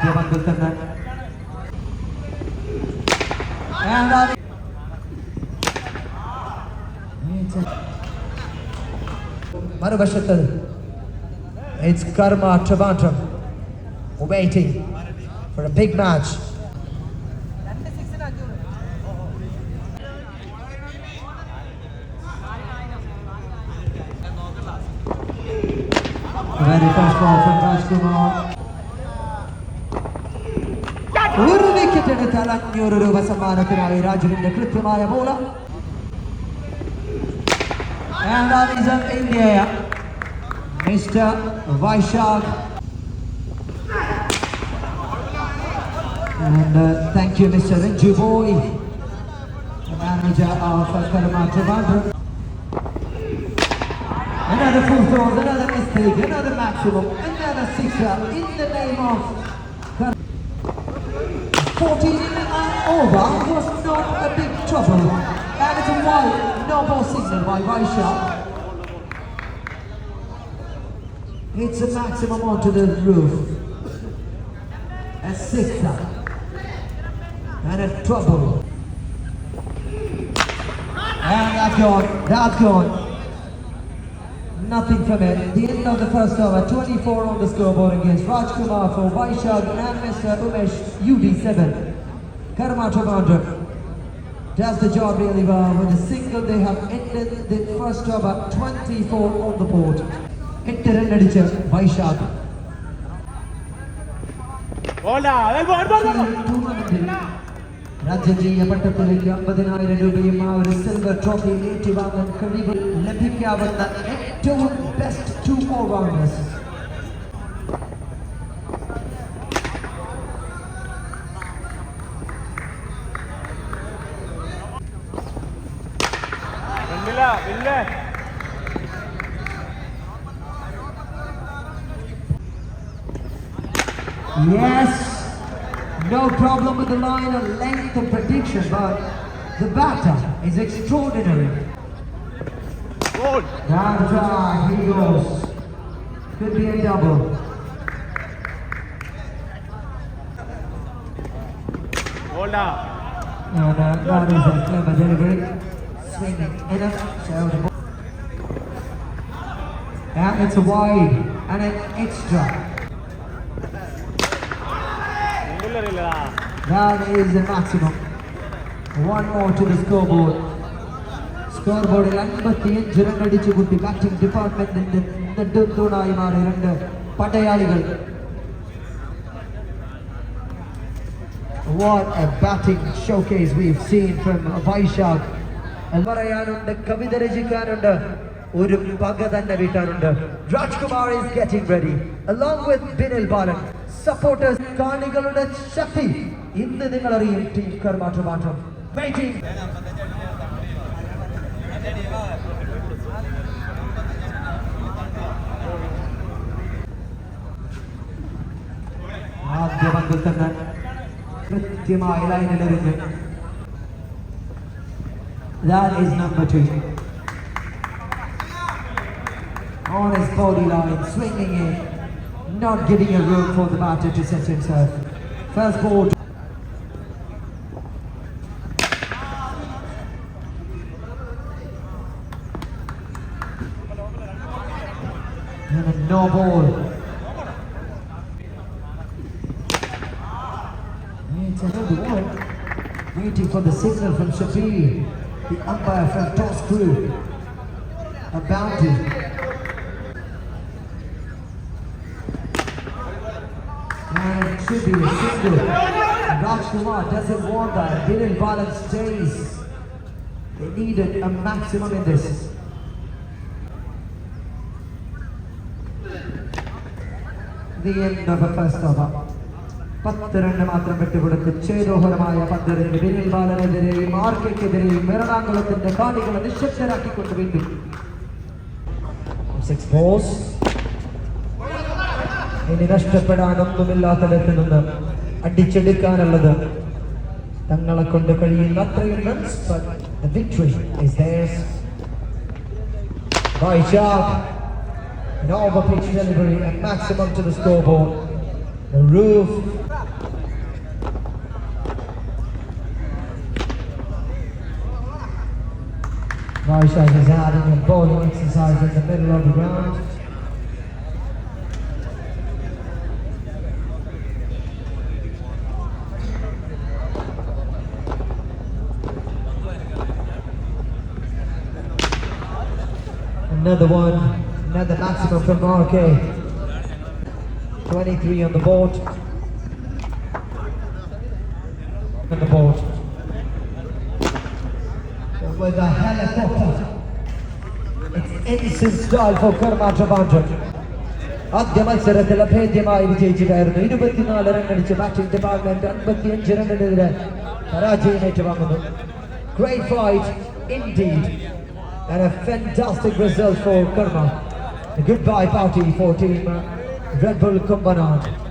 ആദ്യ പന്തിൽ തന്നെ മറുവശത്ത് it's Karma Trivandrum waiting for a big match. Very fast ball from Rajkumar. ഒരു വിക്കറ്റ് എടുത്താൽ 500 രൂപ സമ്മാനത്തിനായി രാജുവിന്റെ കൃത്യമായ ball. And that is an India, Mr. Vaishak. And thank you, Mr. Renju Boy, the manager of Karma Trivandrum. Another full throw, another mistake, another maximum, another sixer in the name of 14 over was not a big trouble. And it's a wide, no ball signal by Vaishak. It's a maximum onto the roof. A sixer. And a trouble. And that's gone. Nothing from it. The end of the first over. 24 on the scoreboard against Rajkumar for Vaishak and Mr. Umesh UD7. Karma Trivandrum does the job really well. With a single, they have ended the first over. 24 on the board. 8 run അടിച്ച് വൈശാഖ്. രാജ്യജീയ പട്ടത്തിലേക്ക് 50,000 രൂപയും ആ ഒരു silver trophy ഏറ്റുവാങ്ങാൻ കഴിവ് ലഭിക്കാവുന്ന ഏറ്റവും best 2 all-rounders. Yes, no problem with the line of length of prediction, but the batter is extraordinary. That's he goes. Could be a double. And that is a clever delivery. Swinging in a shell. And it's a wide and an extra. That is the maximum. One more to the scoreboard. Scoreboard 55 run അടിച്ചു കുട്ടി batting ഡിപ്പാർട്ട്മെന്റിന്റെ നെടുന്തൂണായി മാറി രണ്ട് പടയാളികൾ. What a batting showcase we've seen from Vaishak. പറയാനുണ്ട്, കവിത രചിക്കാനുണ്ട്, ഒരു പക തന്നെ വീട്ടാനുണ്ട്. Rajkumar is getting ready along with Binil Balan. Supporters, കാണികളുടെ ശക്തി ഇന്ന് നിങ്ങൾ അറിയും. ടീം കർമ്മ ട്രിവാൻഡ്രം വെയിറ്റിംഗ്. ആദ്യ പന്തിൽ തന്നെ കൃത്യമായ ലൈനിൽ എറിഞ്ഞ്. That is number 2. On his body line, swinging in, not giving a room for the batter to set himself. First ball. And a no ball. It's another ball. Waiting for the signal from Shabir, the umpire from Toss Crew. A bounty. And it should be a single. Rajkumar doesn't want that. Binil Balan stays. They needed a maximum in this. The end of the first over. 10 run മാത്രം വിട്ടുകൊടുത്ത് ചേതോഹരമായ പന്തെറിഞ്ഞ് ബിനിൽ ബാലനെതിരെയും ആർക്കെതിരെയും എറണാകുളത്തിന്റെ കാണികളെ നിശബ്ദരാക്കിക്കൊണ്ട് വീണ്ടും 6 balls. ഇനി നഷ്ടപ്പെടാനൊന്നുമില്ലാത്തടത്ത് നിന്ന് അടിച്ചെടുക്കാനുള്ളത് തങ്ങളെ കൊണ്ട് കഴിയുന്ന അത്രയും runs, but the victory is theirs. Vaishak, an over-pitch delivery and maximum to the scoreboard. the roof. Vaishak is adding a bowling exercise in the middle of the ground. Another one, another maximum from RK. 23 on the board. On the board. With a helicopter. It's instant style for Karma Trivandrum. ആദ്യ മത്സരത്തിൽ അഭേദ്യമായി വിജയിച്ചിട്ടായിരുന്നു 24 run അടിച്ച് batting department 55 റണ്ണിനെതിരെ പരാജയം ഏറ്റുവാങ്ങുന്നു. Great fight indeed. And a fantastic result for Karma. A goodbye party for team Red Bull Kumbanad.